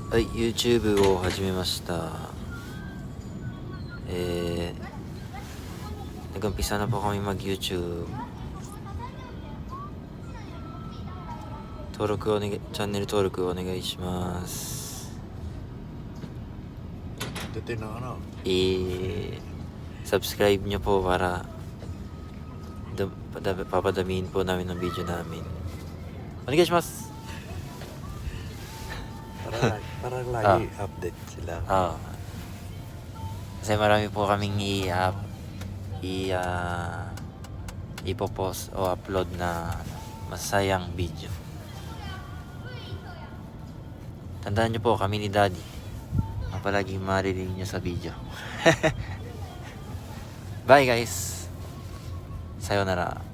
はい、YouTube を始めました。Nag-umpisa na po kami mag-YouTube. チャンネル登録お願いします。Subscribe nyo po para papadamihin po namin ng video namin. Onegaishimasu! Parang lagi update sila. Kasi marami po kaming ipopost o upload na masayang video. Tandaan nyo po, kami ni Daddy ang palaging maririnig nyo sa video. Bye guys! Sayonara.